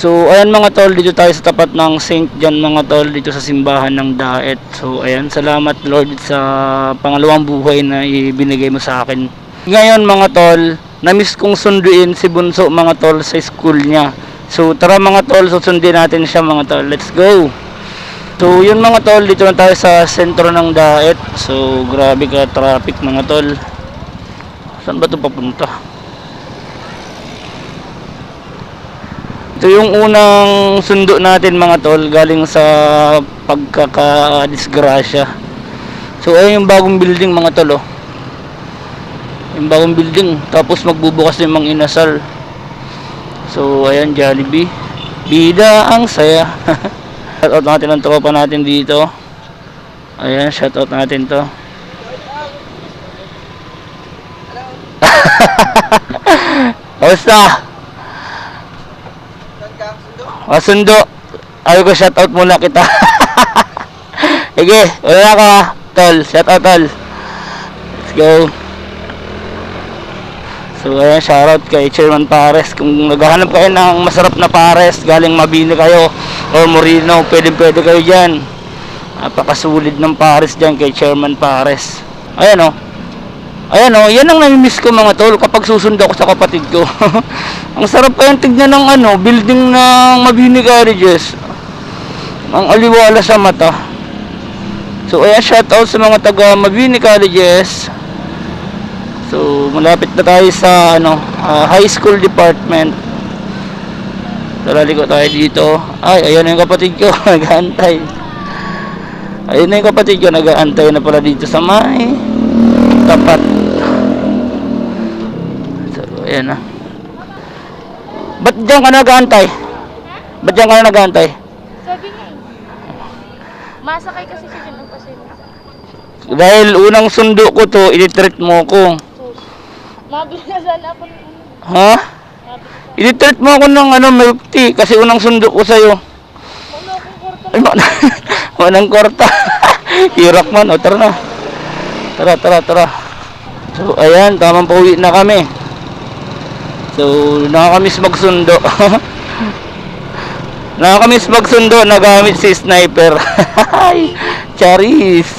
So ayan mga tol, dito tayo sa tapat ng St. John mga tol, dito sa simbahan ng Daet. So ayan, salamat Lord sa pangalawang buhay na ibinigay mo sa akin. Ngayon mga tol, na-miss kong sunduin si Bunso mga tol sa school niya. So tara mga tol, susundin natin siya mga tol. Let's go! So yun mga tol, dito na tayo sa sentro ng Daet. So grabe ka traffic mga tol. Saan ba ito papunta? Ito yung unang sundo natin mga tol, galing sa pagkakadisgrasya. So ayun yung bagong building mga tol oh. Yung bagong building, tapos magbubukas na yung mga inasal. So ayan, Jollibee. Bida ang saya. Shoutout natin ang tropa natin dito. Ayan, shoutout natin to. Basta sundo. Ayaw ko shoutout muna kita. Sige, wala ka tol. Shoutout tol. Let's go. So ayan, shoutout kay Chairman Pares. Kung naghahanap kayo ng masarap na pares, galing Mabini kayo or Moreno, pwede kayo dyan. Napakasulit ng pares dyan kay Chairman Pares. Ayan o. Ayan o, yan ang nami-miss ko mga tol kapag susundo ako sa kapatid ko. Ang sarap kayang tignan ng building ng Mabini Colleges. Ang aliwala sa mata. So ayan, shoutout sa mga taga Mabini Colleges. So malapit na tayo sa high school department. Talali ko tayo dito. Ay, ayan na yung kapatid ko, nag-aantay. Ayun na yung kapatid ko, nag-aantay na pala dito sa may tapat. So ayan na. Ba't dyan ka nag-aantay? Ba't dyan ka nag-aantay? Sabi niya eh. Masakay kasi siya ng pasensya. Dahil unang sundo ko to, i-treat mo ko. Mabili na sana ako ng Ha? I-treat mo ako ng milk tea kasi unang sundo ko sa'yo. wala akong kwarta. Ay, manang kwarta. Hirak man. O, tara na. Tara. So, ayan. Tamang pauwi na kami. So, nakakamiss magsundo. Nakakamiss magsundo. Nagamit si sniper. Charis.